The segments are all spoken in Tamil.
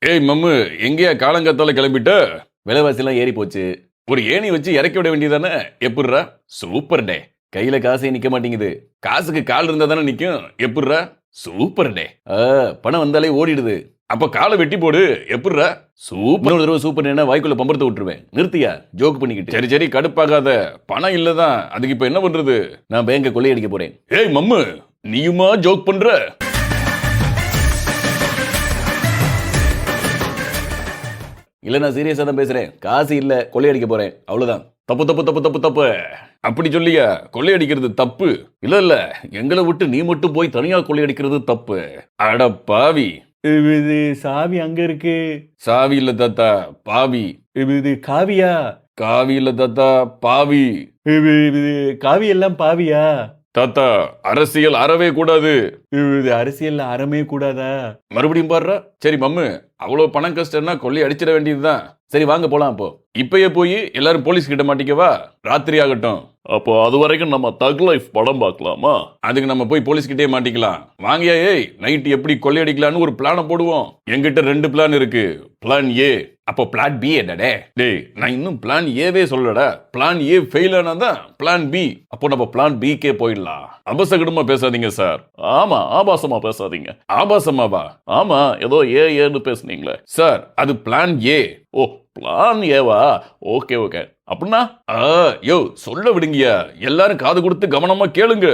ஏய் மம்மு, எங்கேயா காலங்காத்தால கிளம்பிட்ட? விலைவாசி எல்லாம் ஏறி போச்சு. ஒரு ஏணி வச்சு இறக்கி விட வேண்டியதானே? எப்படிரா? சூப்பர் டே. கையில காசே நிக்க மாட்டேங்குது. காசுக்கு கால் இருந்தா தானே நிக்கும். எப்படிரா? சூப்பர் டே. பணம் வந்தாலே ஓடிடுது. அப்ப காலை வெட்டி போடு. எப்படிரா? சூப்பர். ஒரு தடவை சூப்பர் என்ன வாய்க்குள்ள பம்பரத்தை விட்டுருவேன். நிறுத்தியா? ஜோக் பண்ணிக்கிட்டு. சரி சரி, கடுப்பாகாத. பணம் இல்லதான். அதுக்கு இப்ப என்ன பண்றது? நான் பேங்க கொள்ளையடிக்க போறேன். ஏய் மம்மு, நீயுமா ஜோக் பண்ற? இல்ல, நான் சீரியஸா தான் பேசுறேன். காசு இல்ல, கொள்ளையடிக்க போறேன். அவ்வளவுதான். தப்பு தப்பு தப்பு தப்பு தப்பு. அப்படி சொல்லியா? கொள்ளையடிக்கிறது தப்பு இல்ல இல்ல. எங்களை விட்டு நீ மட்டும் போய் தனியா கொள்ளையடிக்கிறது தப்பு. அட பாவி. இது சாவி அங்க இருக்கு. சாவி இல்ல தாத்தா, பாவி. இது காவியா? காவி இல்ல தாத்தா, பாவி. இது காவி எல்லாம் பாவியா? தாத்தா, அரசியல் அறவே கூடாது. இது அரசியல்ல அறமே கூடாதா? மறுபடியும் பாடுற. சரி மம்மு, அவ்வளவு பணம் கஷ்டம்னா கொள்ளை அடிச்சிட வேண்டியதுதான். சரி வாங்க போலாம். அப்போ இப்பயே போய் எல்லாரும் போலீஸ் கிட்ட மாட்டிக்கவா? ராத்திரி ஆகட்டும். அப்போ அது வரைக்கும் நம்ம தக் லைஃப் படம் பார்க்கலாமா? அதுக்கு நம்ம போய் போலீஸ் கிட்டே மாட்டிக்கலாம். வாங்கயா. ஏய், நைட் எப்படி கொள்ளையடிக்கலான்னு ஒரு பிளான போடுவோம். என்கிட்ட 2 பிளான் இருக்கு. Plan A. அப்போ பிளான் பி என்னடே? டேய், நான் இன்னும் பிளான் ஏவே சொல்லடா. பிளான் ஏ ஃபெயில் ஆனாதான் பிளான் பி. அப்போ நம்ம பிளான் பிக்கே போயிடலாம். அபசகடமா பேசாதீங்க சார். ஆமா, ஆபாசமா பேசாதீங்க. ஆபாசமாவா? ஆமா, ஏதோ ஏன்னு பேசுனீங்களே சார், அது plan A. O, plan Eva? Okay okay. அப்படின்னா யோ, சொல்ல விடுங்கயா. எல்லாரும் காது கொடுத்து கவனமா கேளுங்க.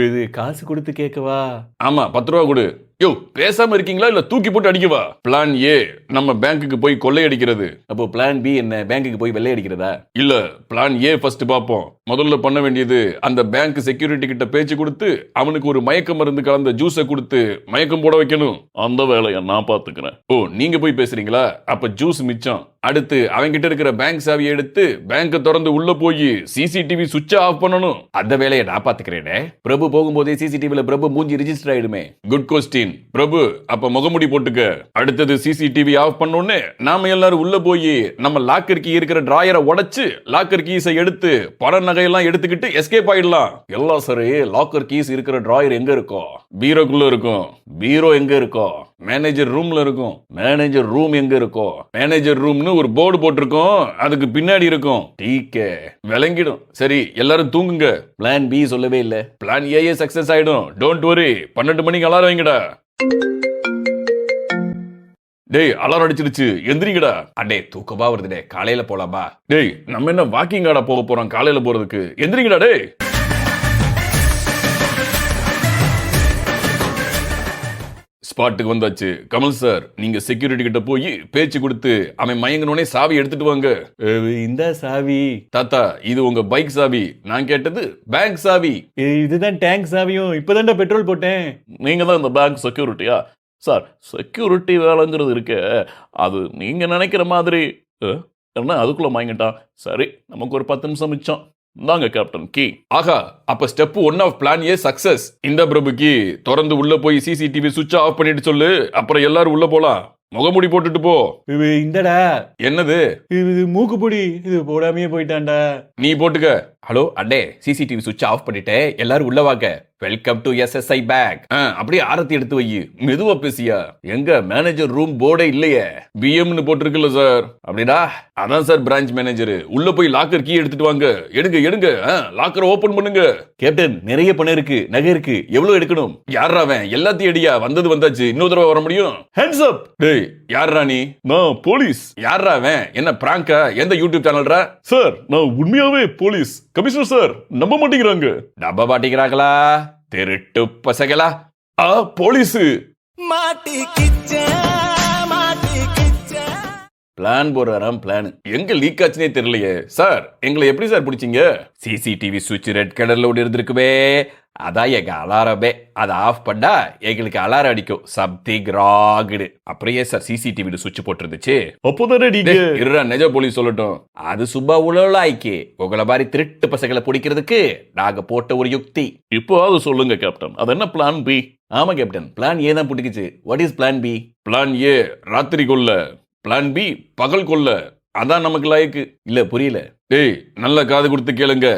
இது காசு கொடுத்து கேட்கவா? ஆமா, 10 ரூபா கொடு. யோ, பேசாம இருக்கீங்களா இல்ல தூக்கி போட்டு அடிக்கவா? பிளான் ஏ நம்ம பேங்க்குக்கு போய் கொள்ளையடிக்கிறது. அப்போ பிளான் பி என்ன? பேங்குக்கு போய் வெள்ளை அடிக்கிறதா? இல்ல, பிளான் ஏ ஃபர்ஸ்ட் பாப்போம். முதல்ல பண்ண வேண்டியது அந்த பேங்க் செக்யூரிட்டி கிட்ட பேச்சு கொடுத்து அவனுக்கு ஒரு மயக்க மருந்து கலந்த ஜூஸை கொடுத்து மயக்கம் போட வைக்கணும். அந்த வேலையை நான் பாத்துக்கிறேன். ஓ, நீங்க போய் பேசுறீங்களா? அப்ப ஜூஸ் மிச்சம். அடுத்து அவங்க கிட்ட இருக்கிற பேங்க் சாவியை எடுத்து பேங்க திறந்து உள்ள போய் சிசிடிவி சுவிட்ச் ஆஃப் பண்ணணும். அந்த வேலையை நான் பாத்துக்கிறேனே. பிரபு போகும்போதே சிசிடிவில பிரபு மூஞ்சி ரிஜிஸ்டர் ஆயிடுமே. குட் கொஸ்டின் பிரபு. அப்ப முகமுடி போட்டுக்க. அடுத்தது சிசிடிவி ஆஃப் பண்ணோன்னு நாம எல்லாரும் உள்ள போய் நம்ம லாக்கர் கீ இருக்கிற டிராயரை உடைச்சு லாக்கர் கீஸை எடுத்து பண நகையெல்லாம் எடுத்துக்கிட்டு எஸ்கேப் ஆயிடலாம். எல்லாம் சரி, லாக்கர் கீஸ் இருக்கிற டிராயர் எங்க இருக்கும்? பீரோக்குள்ள இருக்கும். பீரோ எங்க இருக்கும்? மேனேஜர் ரூம்ல இருக்கும். மேனேஜர் ரூம் எங்க இருக்கும்? மேனேஜர் ரூம்னு ஒரு போர்டு போட்டிருக்கோம். அதுக்கு பின்னாடி இருக்கும். டீக்கே விளங்கிடும். சரி, எல்லாரும் தூங்குங்க. பிளான் பி சொல்லவே இல்ல. பிளான் ஏ சக்சஸ் ஆயிடும். Don't worry. 12 மணிக்கு அலாரம் வைங்கடா. டேய், அலாரம் அடிச்சிருச்சு, எந்திரிங்கடா. அடே, தூக்கமா வருதுடே. காலையில போலாமா? டேய், நம்ம என்ன வாக்கிங் ஆட போக போறோம் காலையில போறதுக்கு? எந்திரிங்கடா டேய். ஸ்பாட்டுக்கு வந்தாச்சு. கமல் சார், நீங்க செக்யூரிட்டி கிட்ட போய் பேச்சு கொடுத்து அவன் மயங்கனோனே சாவி எடுத்துட்டு வாங்க. இந்த சாவி தாத்தா, இது உங்க பைக் சாவி. நான் கேட்டது பேங்க் சாவி. இதுதான் டேங்க் சாவியும். இப்பதான்டா பெட்ரோல் போட்டேன். நீங்க தான் இந்த பேங்க் செக்யூரிட்டியா? சார், செக்யூரிட்டி வேலைங்கிறது இருக்கு, அது நீங்க நினைக்கிற மாதிரி என்ன அதுக்குள்ள வாங்கிட்டான். சரி, நமக்கு ஒரு 10 நிமிஷம் மிச்சம். இந்தாங்க கேப்டன் கீ. ஆகா, அப்ப step 1 of plan A success. இந்த பிரபு கீ திறந்து உள்ள போய் சிசிடிவி சுவிட்ச் ஆஃப் பண்ணிட்டு சொல்லு. அப்புறம் எல்லாரும் உள்ள போலாம். முகமுடி போட்டுட்டு போ. இந்தடா. என்னது? இது மூக்குப்பொடி. இது போடாமையே போயிட்டான்டா. நீ போட்டுக்க. ஹலோ அண்ணே, சிசிடிவி சுவிட்ச் ஆஃப் பண்ணிட்டே எல்லாரும் உள்ள வாங்க. Welcome to SSI bank. அப்படியே ஆரத்தி எடுத்து வை. மெதுவா பேசியா. எங்க மேனேஜர் ரூம் போர்டே இல்லையே. பிஎம்னு போட்டிருக்குல்ல சார். அப்படின்னா அதான் சார் பிரான்ச் மேனேஜர். உள்ள போய் லாக்கர் கீ எடுத்துட்டு வாங்க. எடுங்க எடுங்க. லாக்கரை ஓபன் பண்ணுங்க. கேப்டன், நிறைய பணம் இருக்கு, நகை இருக்கு. எவ்வளவு எடுக்கணும்? யாரா அவன்? எல்லாத்தையும் எடியா. வந்தது வந்தாச்சு. இன்னொரு தடவை வர முடியும்? Hands up. டேய், யாரா நீ? நான் போலீஸ். யாரா அவன்? என்ன பிராங்கா? எந்த யூடியூப் சேனல்ரா? சார், நான் உண்மையாவே போலீஸ். கமிஷனர் சார், நம்ப மாட்டேங்கிறாங்க. நம்ப மாட்டேங்கிறாங்களா? திருட்டு பசங்களா? போலீஸ். பிளான் போடுறாராம். பிளான் எங்க லீக் ஆச்சுனே தெரியலையே. சார், எங்களை எப்படி சார் பிடிச்சீங்க? சிசிடிவி சுவிட்ச் ரெட் கலர்ல ஒன்று இருந்திருக்குமே. அதான் எங்க அலாரமே. அதை ஆஃப் பண்ணா எங்களுக்கு அலாரம் அடிக்கும். சம்திங் ராங்டு. அப்படியே சார் சிசிடிவி சுவிட்ச் போட்டுருந்துச்சு. அப்போதானே நீங்க இருடா, நிஜ போலீஸ் சொல்லட்டும். அது சும்மா உழலாய்க்கு. உங்களை மாதிரி திருட்டு பசங்களை பிடிக்கிறதுக்கு நாங்க போட்ட ஒரு யுக்தி. இப்போ அது சொல்லுங்க கேப்டன், அது என்ன பிளான் பி? ஆமா கேப்டன், பிளான் ஏ தான் புடிக்குச்சு. What is plan B? Plan A ராத்திரி கொள்ள. பிளான் பி பகல் கொள்ள. அதான் நமக்கு லாய்க்கு. இல்ல, புரியல. டேய், நல்ல காது கொடுத்து கேளுங்க.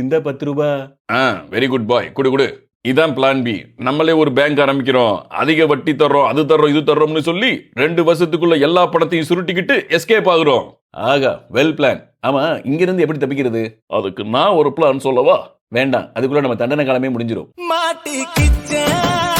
இந்த 10 ரூபாய். வெரி குட் பாய். குடு குடு. இதான் பிளான் பி. நம்மளே ஒரு பேங்க் ஆரம்பிக்கிறோம், அதிக வட்டி தர்றோம், அது தர்றோம், இது தர்றோம்னு சொல்லி 2 வருஷத்துக்குள்ள எல்லா பணத்தையும் சுருட்டிக்கிட்டு எஸ்கேப் ஆகுறோம். ஆகா, வெல் பிளான். ஆமா, இங்க இருந்து எப்படி தப்பிக்கிறது? அதுக்கு நான் ஒரு பிளான் சொல்லவா? வேண்டாம், அதுக்குள்ள நம்ம தண்டனை காலமே முடிஞ்சிரும். மாட்டிக்கிச்சேன்